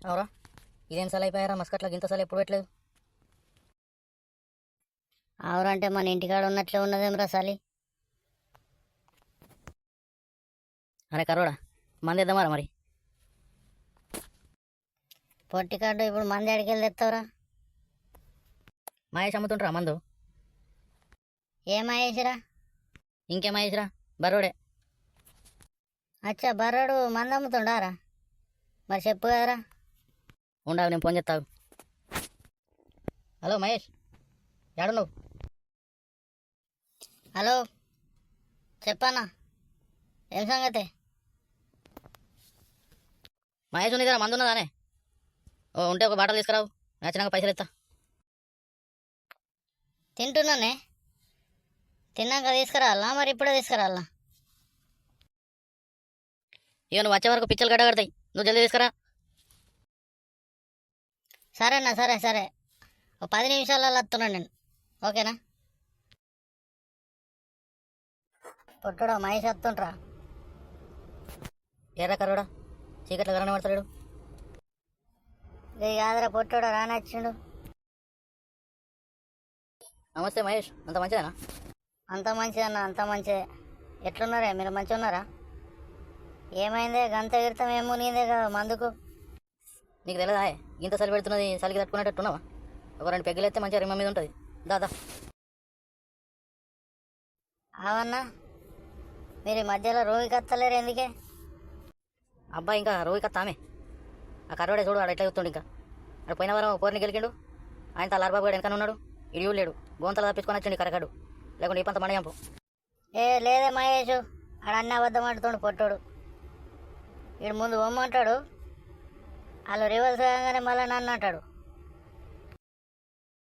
అవురా ఇదేం సల అయిపోయారా మస్కట్లా గింత సల ఎప్పుడు పెట్టలేదు. ఆవురంటే మన ఇంటికాడ ఉన్నట్లే ఉన్నదేమ్రా సలి. అరే కరోడా మందేద్దామారా మరి. పొట్టికాడు ఇప్పుడు మంది అడికెళ్ళి తెస్తావురా? మహేష్ అమ్ముతుంటారా మందు? ఏ మహేష్రా? ఇంకే మహేష్రా బర్రోడే. అచ్చా బర్రాడు మంది అమ్ముతుండారా? మరి చెప్పు కదరా. ఉండవు నేను ఫోన్ చేస్తావు. హలో మహేష్ ఏడు నువ్వు? హలో చెప్పన్నా, ఏం సంగతి? మహేష్ ఉంది కదా మందు ఉన్నదానే? ఓ ఉంటే ఒక బాటలు తీసుకురావు, నచ్చినాక పైసలు ఇస్తా. తింటున్నానే, తిన్నాక తీసుకురావాలా మరి ఇప్పుడే తీసుకురావాలా? ఇక నువ్వు వచ్చే వరకు పిచ్చలు గడ్డగడతాయి, నువ్వు జల్దీ తీసుకురా. సరేనా, సరే సరే, ఒక 10 నిమిషాలలో వస్తున్నాను నేను, ఓకేనా? పొట్టుడా మహేష్ వస్తుంట్రా? ఏరా కరోడా చీకట్లో కరణ పడతాడు. ఇది కాదురా పొట్టుడా రానొచ్చిండు. నమస్తే మహేష్, అంత మంచిదేనా? అంత మంచిది అన్న, అంత మంచిదే. ఎట్లున్నారే మీరు, మంచిగా ఉన్నారా? ఏమైందే గంత ఎగురుతాం, ఏమో నీదే కదా మందుకు. నీకు తెలియదా ఇంత చలి పెడుతున్నది, చలికి తట్టుకునేటట్టున్నావా? ఒక 2 పెగ్గలు ఎత్తే మంచిగా రిమ్మ మీద ఉంటుంది. దాదా అవన్నా మీరు ఈ మధ్యలో రోగికి వస్తలేరు ఎందుకే? అబ్బాయి ఇంకా రోజు కత్తా ఆమె ఆ కరోడే చూడు, ఆడు ఎట్లా చూస్తుండు. ఇంకా ఆడు పోయిన వారం పోరిని గెలికిండు, ఆయన తలారబాబు గారు వెనకనే ఉన్నాడు. ఇడియూ లేడు, గోంతలు తప్పించుకొని వచ్చిండు కరగాడు, లేకుంటే ఈ పంత మణింపు. ఏ లేదే మహేష్, ఆడ అన్నీ అబద్ధం ఆడుతుండు పొట్టోడు. వీడు ముందు బొమ్మంటాడు, వాళ్ళు రివర్స్ కాగానే మళ్ళీ నన్ను అంటాడు.